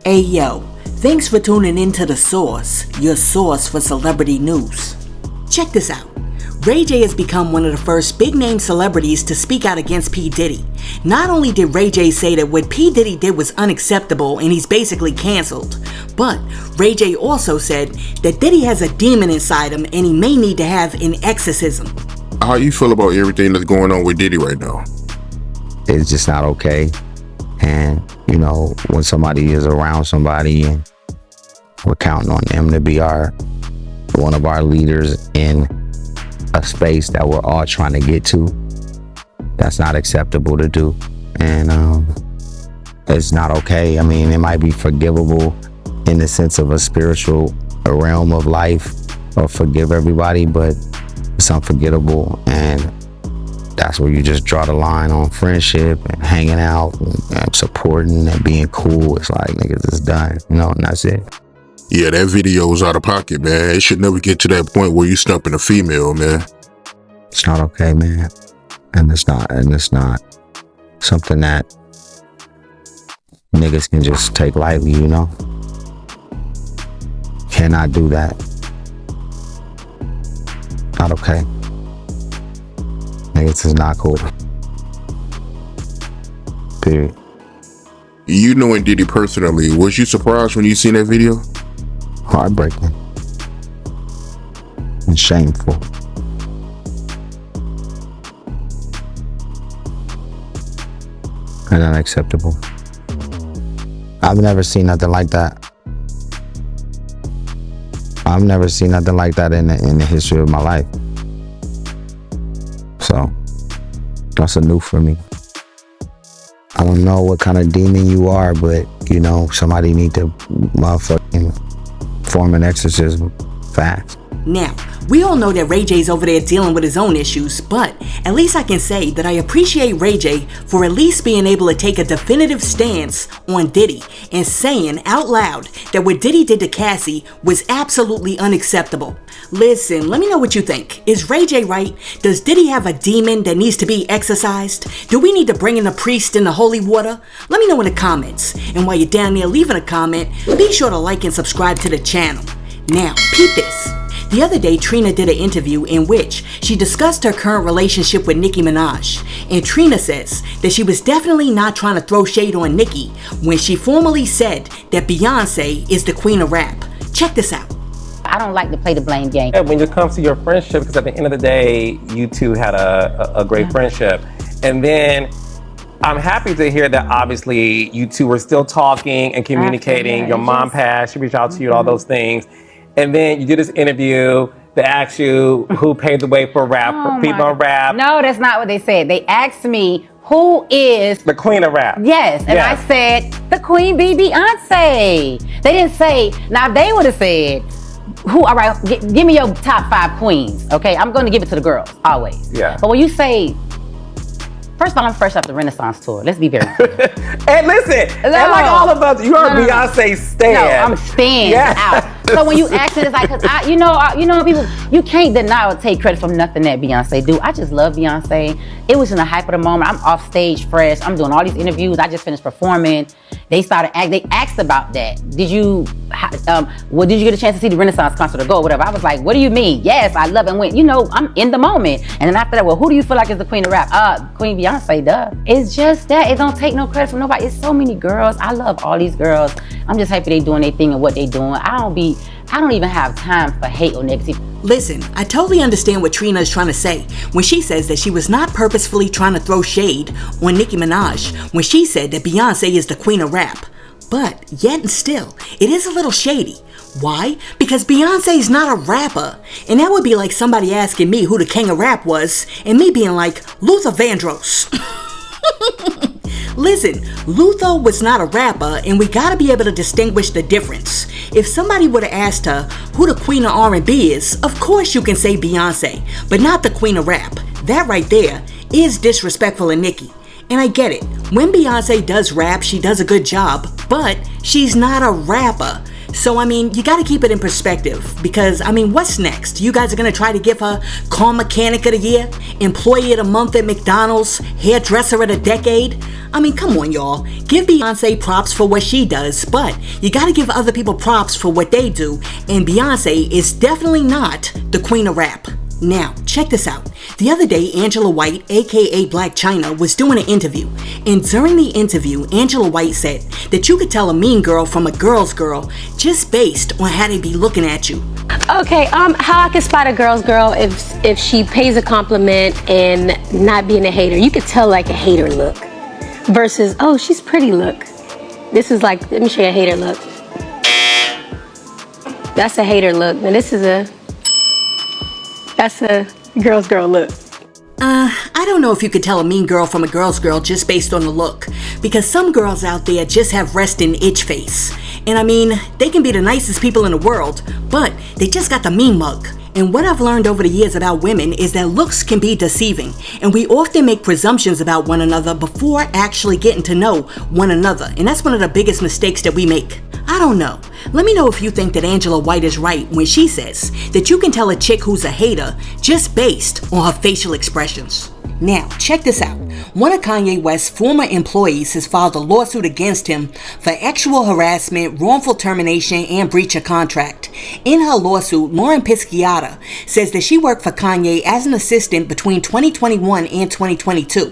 Hey yo, thanks for tuning in to The Source, your source for celebrity news. Check this out. Ray J has become one of the first big-name celebrities to speak out against P. Diddy. Not only did Ray J say that what P. Diddy did was unacceptable and he's basically cancelled, but Ray J also said that Diddy has a demon inside him and he may need to have an exorcism. How you feel about everything that's going on with Diddy right now? It's just not okay. And, you know, when somebody is around somebody and we're counting on them to be one of our leaders in a space that we're all trying to get to, that's not acceptable to do. And it's not okay. I mean, it might be forgivable in the sense of a spiritual realm of life or forgive everybody, but it's unforgettable. And that's where you just draw the line on friendship and hanging out and supporting and being cool. It's like, niggas, it's done, you know, and that's it. Yeah, that video was out of pocket, man. It should never get to that point where you stumping a female, man. It's not okay, man. And it's not something that niggas can just take lightly, you know? Cannot do that. Not okay. Niggas is not cool. Period. You knowing Diddy personally, was you surprised when you seen that video? Heartbreaking. And shameful. And unacceptable. I've never seen nothing like that. I've never seen nothing like that in the history of my life. So, that's a new for me. I don't know what kind of demon you are, but, you know, somebody need to motherfucking form an exorcism fast. Now, we all know that Ray J's over there dealing with his own issues, but at least I can say that I appreciate Ray J for at least being able to take a definitive stance on Diddy and saying out loud that what Diddy did to Cassie was absolutely unacceptable. Listen, let me know what you think. Is Ray J right? Does Diddy have a demon that needs to be exorcised? Do we need to bring in a priest in the holy water? Let me know in the comments. And while you're down there leaving a comment, be sure to like and subscribe to the channel. Now, peep this. The other day, Trina did an interview in which she discussed her current relationship with Nicki Minaj. And Trina says that she was definitely not trying to throw shade on Nicki when she formally said that Beyonce is the queen of rap. Check this out. I don't like to play the blame game. When it comes to your friendship, because at the end of the day, you two had a great friendship. And then I'm happy to hear that obviously you two were still talking and communicating. Absolutely. Your mom passed, she reached out to you, all those things. And then you did this interview that asked you who paved the way for rap, for people on rap. No, that's not what they said. They asked me, who is the queen of rap? Yes, and I said, the queen be Beyonce. They didn't say, now if they would have said, who, all right, give me your top 5 queens, okay? I'm going to give it to the girls, always. Yeah. But when you say, first of all, I'm fresh off the Renaissance tour. Let's be very clear. And listen, and like all of us, you are Beyonce stan. No, I'm stan out. So when you ask it, it's like, cause you know, people, you can't deny or take credit from nothing that Beyonce do. I just love Beyonce. It was in the hype of the moment. I'm off stage fresh. I'm doing all these interviews. I just finished performing. They asked about that. Did you get a chance to see the Renaissance concert or go, whatever? I was like, what do you mean? Yes, I love it. When, you know, I'm in the moment. And then after that, well, who do you feel like is the queen of rap? Queen Beyonce, duh. It's just that. It don't take no credit from nobody. It's so many girls. I love all these girls. I'm just happy they doing their thing and what they doing. I don't even have time for hate or negativity. Listen, I totally understand what Trina is trying to say when she says that she was not purposefully trying to throw shade on Nicki Minaj when she said that Beyonce is the queen of rap. But yet and still, it is a little shady. Why? Because Beyonce is not a rapper. And that would be like somebody asking me who the king of rap was and me being like, Luther Vandross. Listen, Luther was not a rapper, and we gotta be able to distinguish the difference. If somebody would have asked her who the queen of R&B is, of course you can say Beyonce, but not the queen of rap. That right there is disrespectful of Nicki. And I get it. When Beyonce does rap, she does a good job, but she's not a rapper. So, I mean, you gotta keep it in perspective because, I mean, what's next? You guys are gonna try to give her Car Mechanic of the Year, Employee of the Month at McDonald's, Hairdresser of the Decade? I mean, come on, y'all. Give Beyonce props for what she does, but you gotta give other people props for what they do, and Beyonce is definitely not the queen of rap. Now, check this out. The other day, Angela White, aka Blac Chyna, was doing an interview. And during the interview, Angela White said that you could tell a mean girl from a girl's girl just based on how they be looking at you. Okay, how I can spot a girl's girl if she pays a compliment and not being a hater. You could tell like a hater look versus, oh, she's pretty look. This is like, let me show you a hater look. That's a hater look. And that's a girl's girl look. I don't know if you could tell a mean girl from a girl's girl just based on the look, because some girls out there just have resting itch face. And I mean, they can be the nicest people in the world, but they just got the mean mug. And what I've learned over the years about women is that looks can be deceiving, and we often make presumptions about one another before actually getting to know one another, and that's one of the biggest mistakes that we make. I don't know. Let me know if you think that Angela White is right when she says that you can tell a chick who's a hater just based on her facial expressions. Now, check this out. One of Kanye West's former employees has filed a lawsuit against him for sexual harassment, wrongful termination, and breach of contract. In her lawsuit, Lauren Pisciata says that she worked for Kanye as an assistant between 2021 and 2022.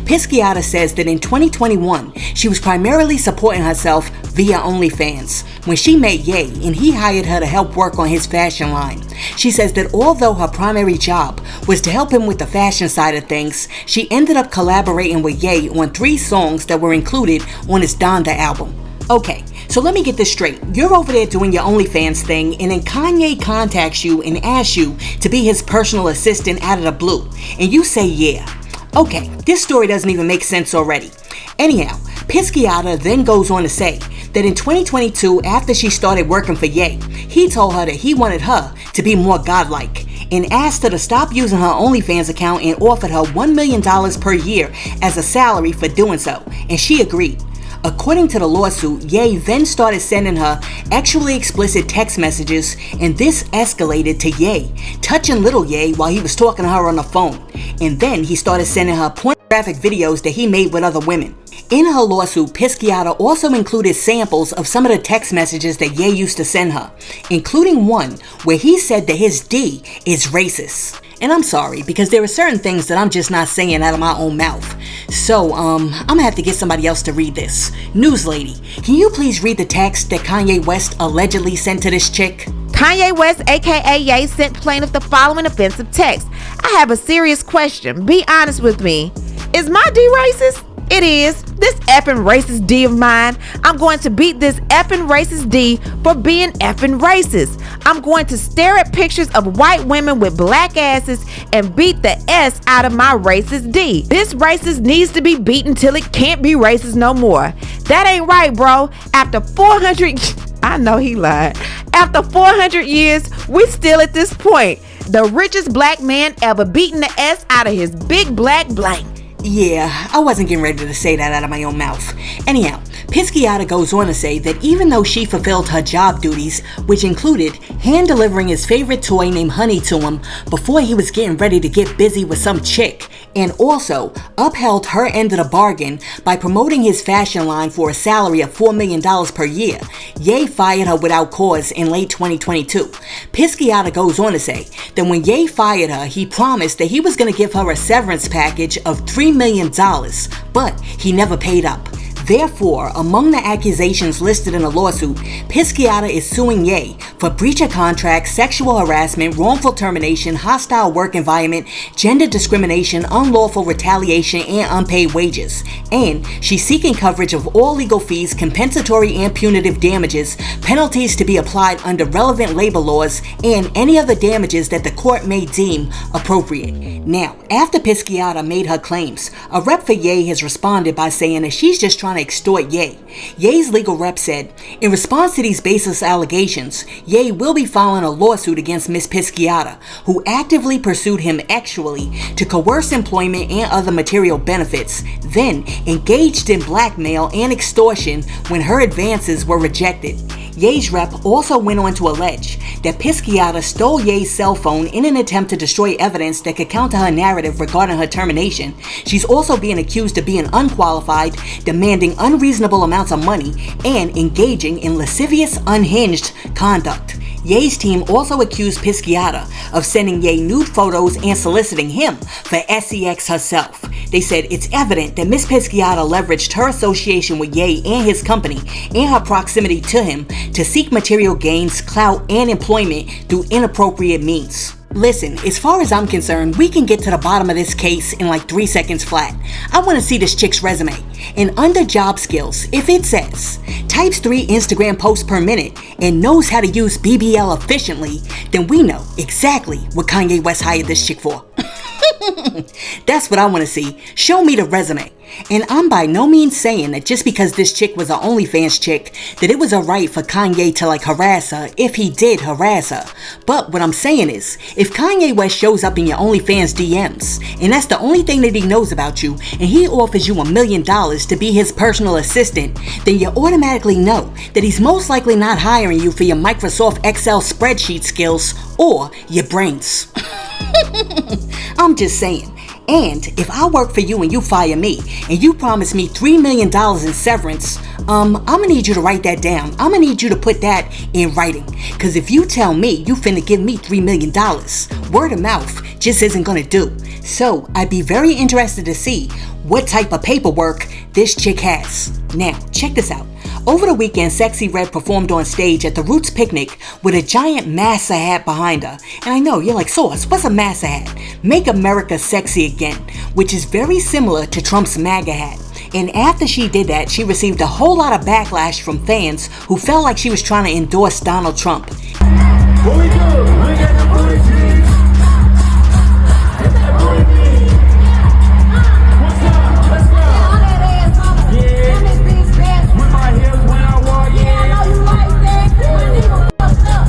Pisciata says that in 2021, she was primarily supporting herself via OnlyFans when she met Ye and he hired her to help work on his fashion line. She says that although her primary job was to help him with the fashion side of things, she ended up collaborating with Ye on 3 songs that were included on his Donda album. Okay, so let me get this straight. You're over there doing your OnlyFans thing, and then Kanye contacts you and asks you to be his personal assistant out of the blue, and you say yeah. Okay, this story doesn't even make sense already. Anyhow, Pisciata then goes on to say that in 2022, after she started working for Ye, he told her that he wanted her to be more godlike and asked her to stop using her OnlyFans account and offered her $1 million per year as a salary for doing so, and she agreed. According to the lawsuit, Ye then started sending her sexually explicit text messages, and this escalated to Ye touching little Ye while he was talking to her on the phone, and then he started sending her pornographic videos that he made with other women. In her lawsuit, Pisciata also included samples of some of the text messages that Ye used to send her, including one where he said that his D is racist. And I'm sorry, because there are certain things that I'm just not saying out of my own mouth. So, I'm gonna have to get somebody else to read this. News lady, can you please read the text that Kanye West allegedly sent to this chick? Kanye West, aka Ye, sent plaintiff the following offensive text. I have a serious question. Be honest with me. Is my D racist? It is. This effing racist D of mine. I'm going to beat this effing racist D for being effing racist. I'm going to stare at pictures of white women with black asses and beat the S out of my racist D. This racist needs to be beaten till it can't be racist no more. That ain't right, bro. After 400... I know he lied. After 400 years, we still at this point. The richest black man ever beating the S out of his big black blank. Yeah, I wasn't getting ready to say that out of my own mouth. Anyhow, Pisciata goes on to say that even though she fulfilled her job duties, which included hand-delivering his favorite toy named Honey to him before he was getting ready to get busy with some chick, and also upheld her end of the bargain by promoting his fashion line for a salary of $4 million per year, Ye fired her without cause in late 2022. Pisciata goes on to say that when Ye fired her, he promised that he was going to give her a severance package of $3 million, but he never paid up. Therefore, among the accusations listed in the lawsuit, Pisciata is suing Ye for breach of contract, sexual harassment, wrongful termination, hostile work environment, gender discrimination, unlawful retaliation, and unpaid wages. And she's seeking coverage of all legal fees, compensatory and punitive damages, penalties to be applied under relevant labor laws, and any other damages that the court may deem appropriate. Now, after Pisciata made her claims, a rep for Ye has responded by saying that she's just trying to extort Ye. Ye's legal rep said, in response to these baseless allegations, Ye will be filing a lawsuit against Ms. Pisciata, who actively pursued him sexually to coerce employment and other material benefits, then engaged in blackmail and extortion when her advances were rejected. Ye's rep also went on to allege that Pisciata stole Ye's cell phone in an attempt to destroy evidence that could counter her narrative regarding her termination. She's also being accused of being unqualified, demanding unreasonable amounts of money, and engaging in lascivious, unhinged conduct. Ye's team also accused Pisciata of sending Ye nude photos and soliciting him for SEX herself. They said it's evident that Miss Pisciata leveraged her association with Ye and his company and her proximity to him to seek material gains, clout, and employment through inappropriate means. Listen, as far as I'm concerned, we can get to the bottom of this case in like 3 seconds flat. I want to see this chick's resume. And under job skills, if it says, types 3 Instagram posts per minute and knows how to use BBL efficiently, then we know exactly what Kanye West hired this chick for. That's what I want to see. Show me the resume. And I'm by no means saying that just because this chick was an OnlyFans chick, that it was alright for Kanye to like harass her if he did harass her. But what I'm saying is, if Kanye West shows up in your OnlyFans DMs, and that's the only thing that he knows about you, and he offers you $1 million to be his personal assistant, then you automatically know that he's most likely not hiring you for your Microsoft Excel spreadsheet skills or your brains. I'm just saying. And if I work for you and you fire me, and you promise me $3 million in severance, I'm gonna need you to write that down. I'm gonna need you to put that in writing. Cause if you tell me you finna give me $3 million, word of mouth just isn't gonna do. So I'd be very interested to see what type of paperwork this chick has. Now, check this out. Over the weekend, Sexy Red performed on stage at the Roots picnic with a giant massa hat behind her. And I know, you're like, Sauce, what's a massa hat? Make America Sexy Again, which is very similar to Trump's MAGA hat. And after she did that, she received a whole lot of backlash from fans who felt like she was trying to endorse Donald Trump. What we do? We got the booty cheese. Hit that booty cheese. What's up? Let's go. Yeah. With my hips when I walk in. Yeah, I know you like that. My nigga fucked up.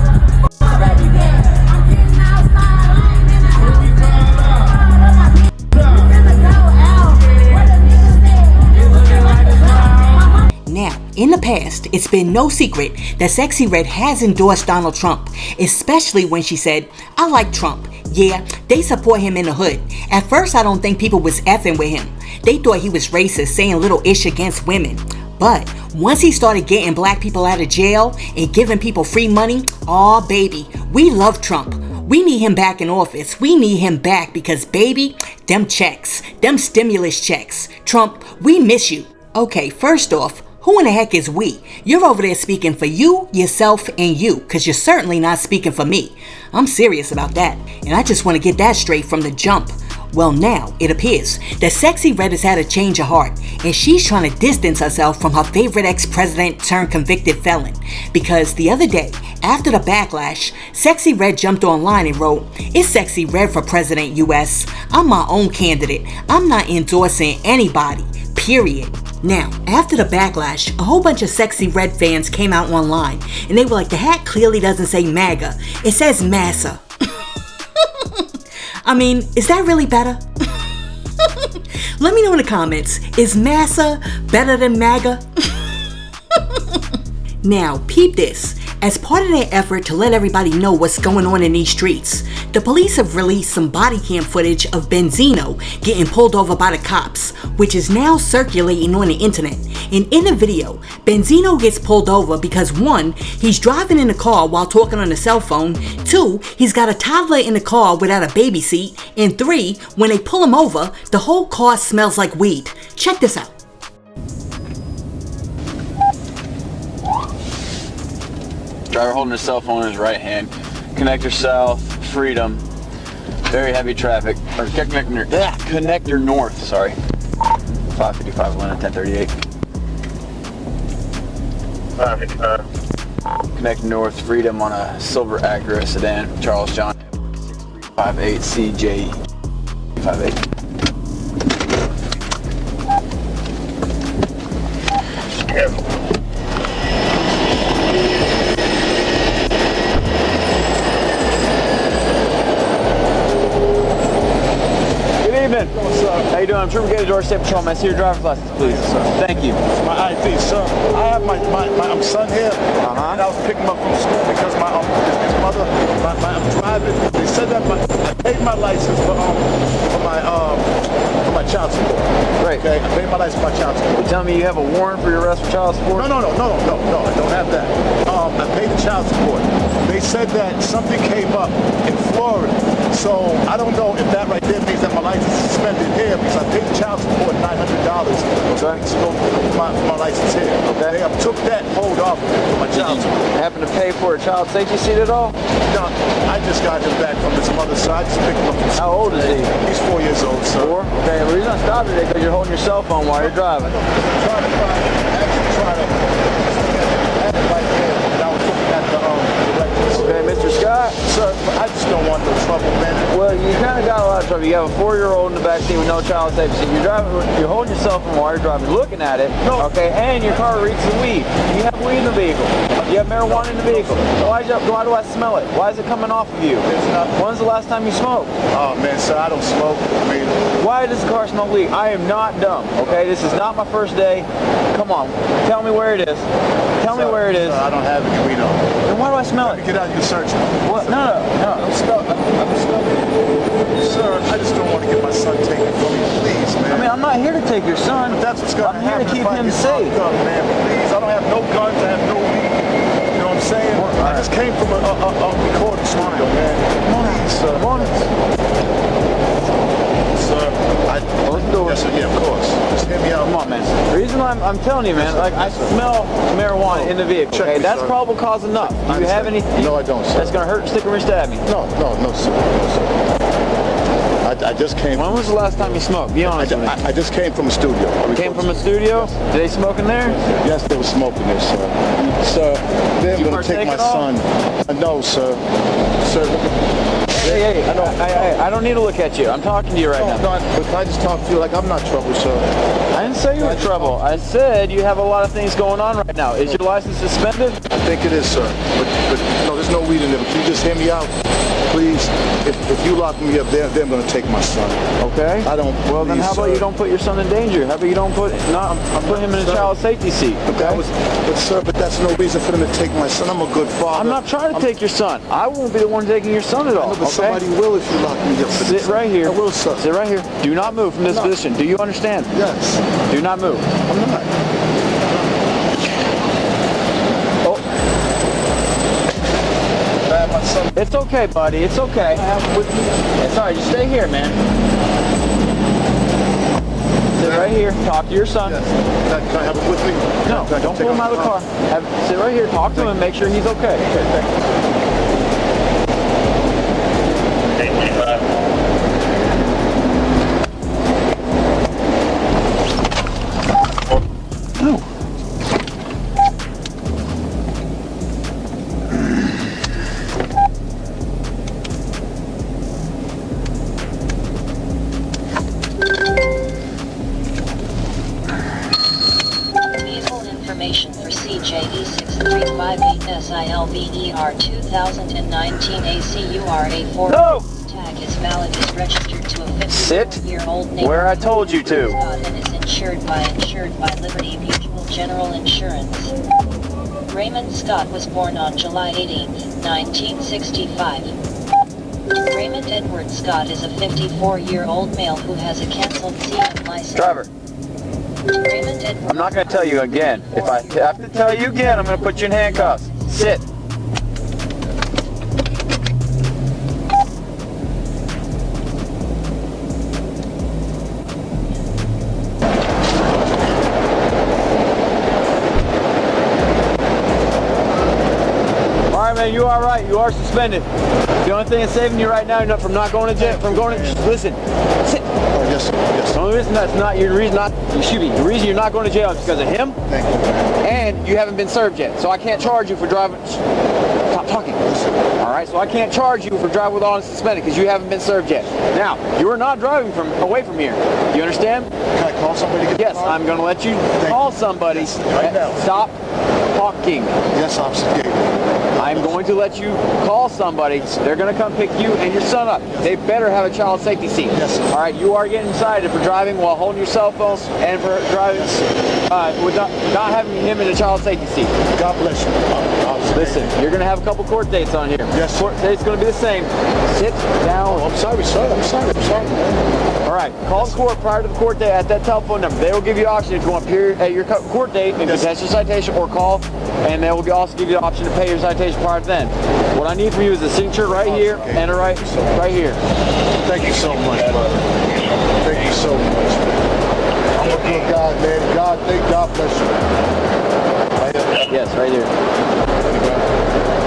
Already there. I'm getting outside. I ain't in the house. Here we come out. We finna go out. What the niggas say? It's looking like a cloud. Now, in the past, it's been no secret that Sexy Red has endorsed Donald Trump, especially when she said, I like Trump. Yeah, they support him in the hood. At first, I don't think people was effing with him. They thought he was racist, saying little ish against women. But once he started getting black people out of jail and giving people free money, aw baby, we love Trump. We need him back in office. We need him back because baby, them checks, them stimulus checks. Trump, we miss you. Okay, first off, who in the heck is we? You're over there speaking for you, yourself, and you, because you're certainly not speaking for me. I'm serious about that, and I just want to get that straight from the jump. Well, now, it appears that Sexy Red has had a change of heart, and she's trying to distance herself from her favorite ex-president turned convicted felon. Because the other day, after the backlash, Sexy Red jumped online and wrote, "It's Sexy Red for President US. I'm my own candidate. I'm not endorsing anybody. Period." Now, after the backlash, a whole bunch of Sexy Red fans came out online, and they were like, the hat clearly doesn't say MAGA. It says massa. I mean, is that really better? Let me know in the comments, is massa better than MAGA? Now, peep this. As part of their effort to let everybody know what's going on in these streets, the police have released some body cam footage of Benzino getting pulled over by the cops, which is now circulating on the internet. And in the video, Benzino gets pulled over because 1, he's driving in the car while talking on the cell phone, 2, he's got a toddler in the car without a baby seat, and 3, when they pull him over, the whole car smells like weed. Check this out. Driver holding his cell phone in his right hand. Connector south, Freedom. Very heavy traffic. Or connector north, sorry. 555 Atlanta, 1038. 555. Connector north, Freedom on a silver Acura sedan. Charles John 6358 CJ 58. Careful. What's up? How you doing? I'm Trooper Gator, Georgia State Patrol. May I see your driver's license, please? Yes, Thank you. my ID, sir. I have my son here, and I was picking him up from school because his mother, I'm driving. They said that I paid my license for my child support. Right. Okay, I paid my license for my child support. You telling me you have a warrant for your arrest for child support? No, I don't have that. I paid the child support. They said that something came up in Florida, so I don't know if that right there means that my license is suspended here because I paid the child support $900 for my license here. Okay. They took that hold off for my child support. Happen to pay for a child safety seat at all? No, I just got him back from his mother's side. I just picked him up from How old is he? He's 4 years old, sir. 4? Okay, the reason I stopped today is because you're holding your cell phone while you're driving. Trying to right there. And I was looking at the directions. Okay, Mr. Scott? Sir, I just don't want no trouble, man. Well, you kind of got a lot of trouble. You have a 4-year-old in the back seat with no child safety seat. You're driving. You're holding your cell phone while you're driving, looking at it. No. Okay, and your car reeks of weed. You have weed in the vehicle. You have marijuana in the vehicle. Why do I smell it? Why is it coming off of you? When's the last time you smoked? Oh man, sir, I don't smoke. I mean, why does the car smell weed? I am not dumb. Okay, this is not my first day. Come on, tell me where it is. Tell me where it is. Sir, I don't have any weed on. Then why do I smell it? Get out, you search me. What? No. I'm sir, I just don't want to get my son taken from me, please, man. I mean, I'm not here to take your son. But that's what's going to happen. I'm here to keep him safe. Up, man, please. I don't have no guns. I have no weed. You know what I'm saying? I just came from a recording studio, man. Please, sir. Sir, let's do it. Yes, sir. Yeah, of course. Just hit me out. Come on, man. The reason I'm telling you, man, like I smell marijuana in the vehicle. Check okay, me, that's sir. probable cause enough. Do you have any? No, I don't, sir. That's gonna hurt, stick, or stab me. No, sir. No, sir. I just came. When was the last time you smoked? Be honest with me. I just came from a studio. Came from a studio? Yes. Did they smoke in there? Yes, they were smoking there, sir. Sir, they're going to take my son. No, sir. Sir, look at Hey, I don't need to look at you. I'm talking to you right now. No, but I just talk to you like I'm not trouble, sir. I didn't say you were in trouble. I said you have a lot of things going on right now. Is your license suspended? I think it is, sir. But no, there's no weed in there. But can you just hear me out? Please, if you lock me up there, they're going to take my son. Okay. I don't. Well, then how about you don't put your son in danger? How about you don't put him in a child safety seat? Okay. But that's no reason for them to take my son. I'm a good father. I'm not trying to take your son. I won't be the one taking your son at all. But somebody will if you lock me up. Sit right here. I will, sir. Sit right here. Do not move from this position. Do you understand? Yes. Do not move. I'm not. It's okay, buddy. It's okay. It's all right. Just stay here, man. Sit right here. Talk to your son. Yes. Can I have it with me? No, don't pull him out of the car. Sit right here. Talk to him. Make sure he's okay. Information for CJE6358SILVER 2019 ACURA4. No! Tag is valid, is registered to a 54-year-old neighbor. Where I told you to. Scott and is insured by Liberty Mutual General Insurance. Raymond Scott was born on July 18, 1965. Raymond Edward Scott is a 54-year-old male who has a canceled CM license. Driver. I'm not going to tell you again. If I have to tell you again, I'm going to put you in handcuffs. Sit. All right, man, you are right. You are suspended. The only thing that's saving you right now from not going to jail, listen, sit. Yes, sir. Yes. The only reason that's not your reason the reason you're not going to jail is because of him. Thank you. And you haven't been served yet. So I can't charge you for driving. Stop talking. All right, so I can't charge you for driving without suspended because you haven't been served yet. Now, you are not driving away from here. You understand? Can I call somebody to get Yes, the car? I'm going to let you call somebody. Yes, right now. Stop talking. Yes, Officer Gator. I'm going to let you call somebody. They're going to come pick you and your son up. They better have a child safety seat. Yes. All right, you are getting cited for driving while holding your cell phones and for driving with not having him in a child safety seat. God bless you. Listen, you're going to have a couple court dates on here. Yes. Court date's going to be the same. Sit down. I'm sorry, sir. I'm sorry, man. All right, call the court prior to the court date at that telephone number. They will give you the option if you want to appear at your court date and contest your citation, or call, and they will also give you the option to pay your citation prior to then. What I need from you is a signature right here and a right here. Thank you so much, brother. Thank you so much, man. I'm a good guy, man. Thank God bless you. Right here? Yes, right here.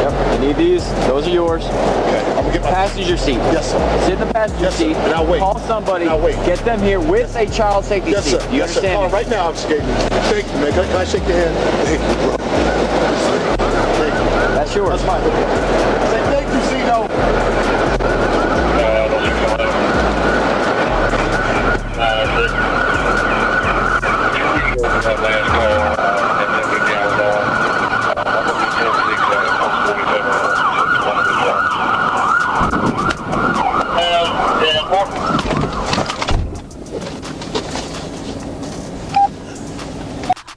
Yep, I need these. Those are yours. Okay. I'm gonna get my passenger seat. Yes, sir. Sit in the passenger seat. And I'll wait. Call somebody. I'll wait. Get them here with a child safety Yes, seat. sir. You Yes, understand? sir. Right now I'm skating. Thank you, man. Can I shake your hand? Thank you, bro. Thank you. That's yours. That's mine. Say thank you, Zeno.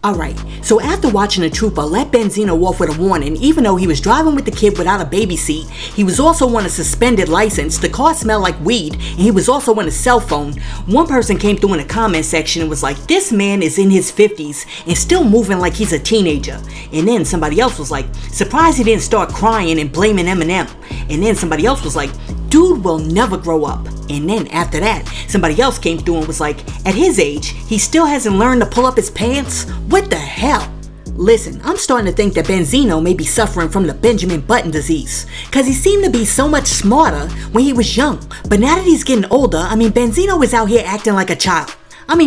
Alright, so after watching the trooper let Benzino off with a warning, even though he was driving with the kid without a baby seat, he was also on a suspended license, the car smelled like weed, and he was also on a cell phone. One person came through in the comment section and was like, this man is in his 50s and still moving like he's a teenager. And then somebody else was like, surprised he didn't start crying and blaming Eminem. And then somebody else was like, dude will never grow up. And then after that, somebody else came through and was like, at his age, he still hasn't learned to pull up his pants? What the hell? Listen, I'm starting to think that Benzino may be suffering from the Benjamin Button disease, cause he seemed to be so much smarter when he was young, but now that he's getting older, Benzino is out here acting like a child.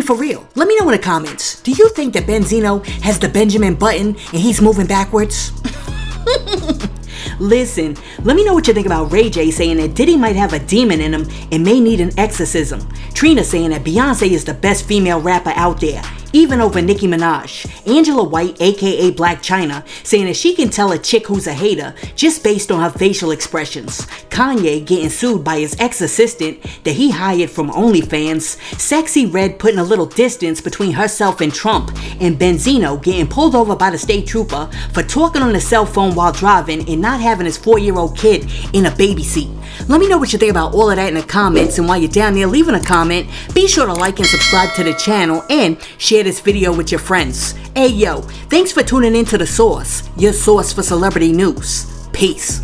For real, let me know in the comments, do you think that Benzino has the Benjamin Button and he's moving backwards? Listen, let me know what you think about Ray J saying that Diddy might have a demon in him and may need an exorcism. Trina saying that Beyonce is the best female rapper out there, even over Nicki Minaj. Angela White, aka Blac Chyna, saying that she can tell a chick who's a hater just based on her facial expressions. Kanye getting sued by his ex-assistant that he hired from OnlyFans. Sexy Red putting a little distance between herself and Trump. And Benzino getting pulled over by the state trooper for talking on the cell phone while driving and not having his 4-year-old kid in a baby seat. Let me know what you think about all of that in the comments, and while you're down there leaving a comment, be sure to like and subscribe to the channel and share this video with your friends. Hey yo, thanks for tuning in to The Source, your source for celebrity news. Peace.